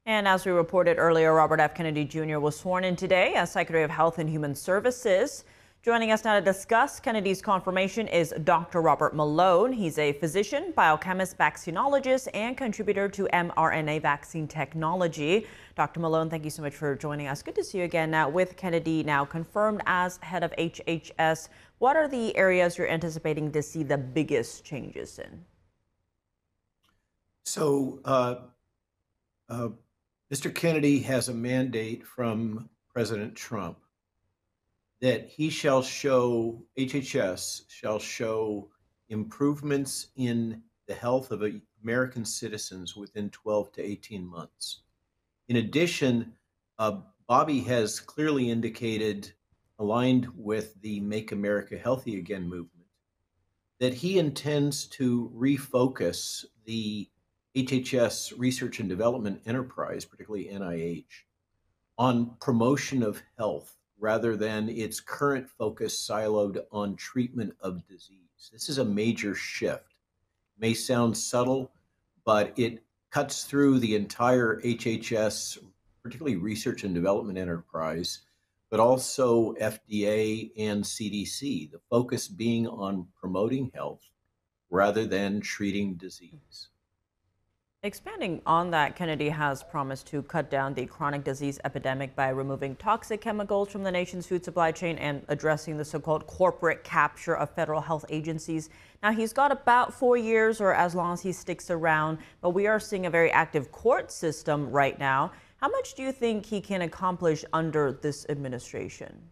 And as we reported earlier, Robert F. Kennedy Jr. was sworn in today as Secretary of Health and Human Services. Joining us now to discuss Kennedy's confirmation is Dr. Robert Malone. He's a physician, biochemist, vaccinologist, and contributor to mRNA vaccine technology. Dr. Malone, thank you so much for joining us. Good to see you again. Now, with Kennedy now confirmed as head of HHS, what are the areas you're anticipating to see the biggest changes in? So, Mr. Kennedy has a mandate from President Trump that HHS shall show improvements in the health of American citizens within 12 to 18 months. In addition, Bobby has clearly indicated, aligned with the Make America Healthy Again movement, that he intends to refocus the HHS research and development enterprise, particularly NIH, on promotion of health rather than its current focus siloed on treatment of disease. This is a major shift. It may sound subtle, but it cuts through the entire HHS, particularly research and development enterprise, but also FDA and CDC, the focus being on promoting health rather than treating disease. Expanding on that, Kennedy has promised to cut down the chronic disease epidemic by removing toxic chemicals from the nation's food supply chain and addressing the so-called corporate capture of federal health agencies. Now, he's got about 4 years or as long as he sticks around, but we are seeing a very active court system right now. How much do you think he can accomplish under this administration?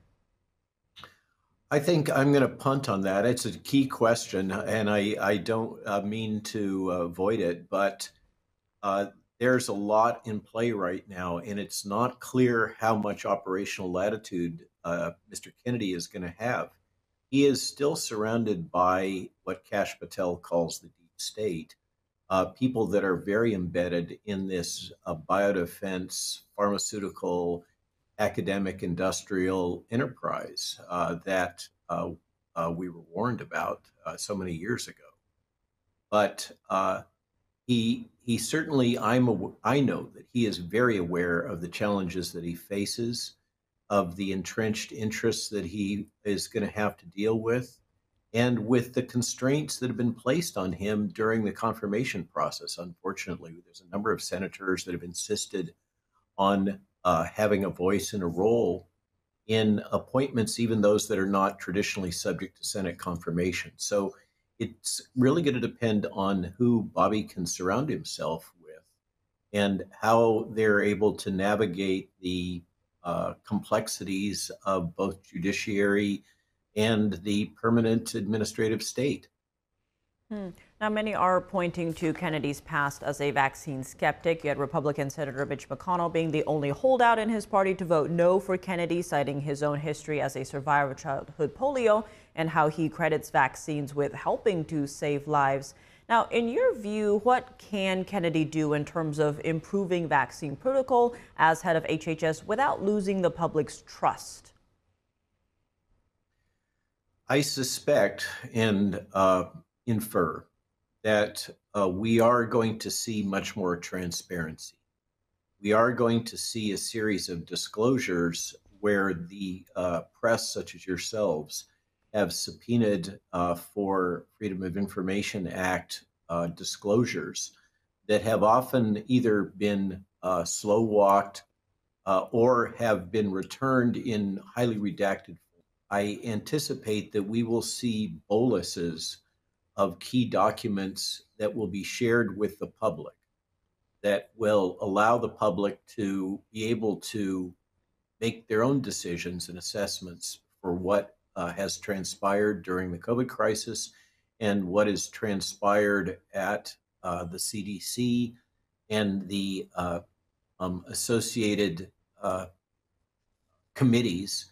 I think I'm going to punt on that. It's a key question, and I don't mean to avoid it, but there's a lot in play right now, and it's not clear how much operational latitude Mr. Kennedy is going to have. He is still surrounded by what Kash Patel calls the deep state, people that are very embedded in this biodefense, pharmaceutical, academic, industrial enterprise that we were warned about so many years ago. But he certainly, I know that he is very aware of the challenges that he faces, of the entrenched interests that he is going to have to deal with, and with the constraints that have been placed on him during the confirmation process. Unfortunately, there's a number of senators that have insisted on having a voice and a role in appointments, even those that are not traditionally subject to Senate confirmation. So it's really going to depend on who Bobby can surround himself with and how they're able to navigate the complexities of both judiciary and the permanent administrative state. Now, many are pointing to Kennedy's past as a vaccine skeptic. You had Republican Senator Mitch McConnell being the only holdout in his party to vote no for Kennedy, citing his own history as a survivor of childhood polio and how he credits vaccines with helping to save lives. Now, in your view, what can Kennedy do in terms of improving vaccine protocol as head of HHS without losing the public's trust? I suspect and infer that we are going to see much more transparency. We are going to see a series of disclosures where the press, such as yourselves, have subpoenaed for Freedom of Information Act disclosures that have often either been slow walked or have been returned in highly redacted form. I anticipate that we will see boluses of key documents that will be shared with the public that will allow the public to be able to make their own decisions and assessments for what has transpired during the COVID crisis and what has transpired at the CDC and the associated committees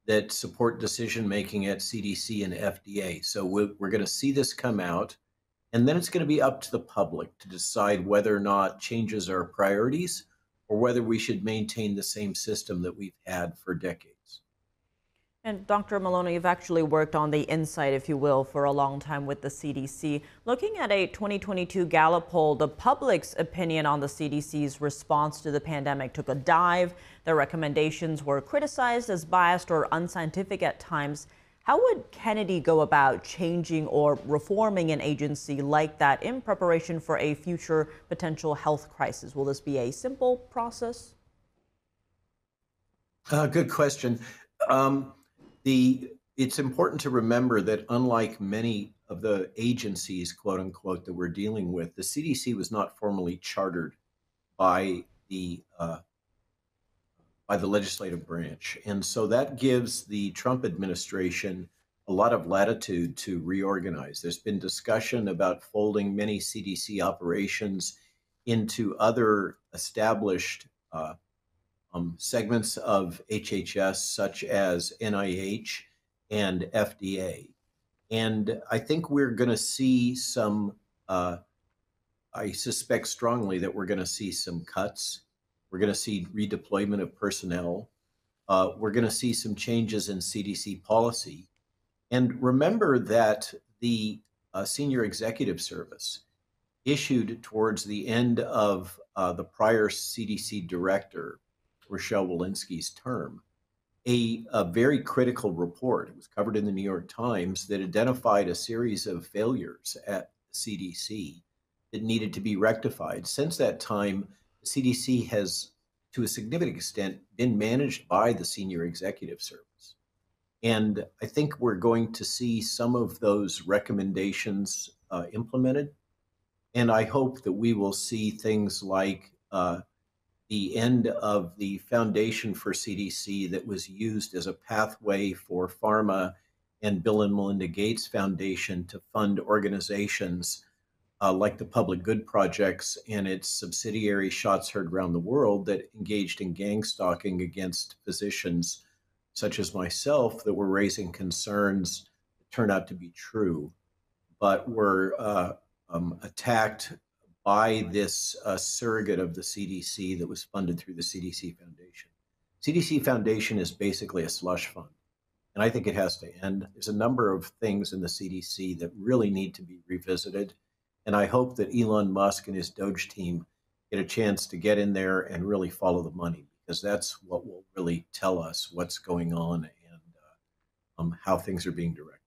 that support decision-making at CDC and FDA. So we're going to see this come out, and then it's going to be up to the public to decide whether or not changes are priorities or whether we should maintain the same system that we've had for decades. And Dr. Maloney, you've actually worked on the inside, if you will, for a long time with the CDC. Looking at a 2022 Gallup poll, the public's opinion on the CDC's response to the pandemic took a dive. Their recommendations were criticized as biased or unscientific at times. How would Kennedy go about changing or reforming an agency like that in preparation for a future potential health crisis? Will this be a simple process? Good question. It's important to remember that unlike many of the agencies, quote unquote, that we're dealing with, the CDC was not formally chartered by the legislative branch. And so that gives the Trump administration a lot of latitude to reorganize. There's been discussion about folding many CDC operations into other established segments of HHS, such as NIH and FDA. And I think we're going to see some, I suspect strongly that we're going to see some cuts. We're going to see redeployment of personnel. We're going to see some changes in CDC policy. And remember that the Senior Executive Service issued towards the end of the prior CDC director, Rochelle Walensky's term, a very critical report. It was covered in the New York Times that identified a series of failures at the CDC that needed to be rectified. Since that time, the CDC has, to a significant extent, been managed by the Senior Executive Service. And I think we're going to see some of those recommendations implemented. And I hope that we will see things like the end of the Foundation for CDC that was used as a pathway for pharma and Bill and Melinda Gates Foundation to fund organizations like the Public Good Projects and its subsidiary Shots Heard Around the World that engaged in gang stalking against physicians such as myself that were raising concerns that turned out to be true, but were attacked by this surrogate of the CDC that was funded through the CDC Foundation. CDC Foundation is basically a slush fund, and I think it has to end. There's a number of things in the CDC that really need to be revisited, and I hope that Elon Musk and his Doge team get a chance to get in there and really follow the money, because that's what will really tell us what's going on and how things are being directed.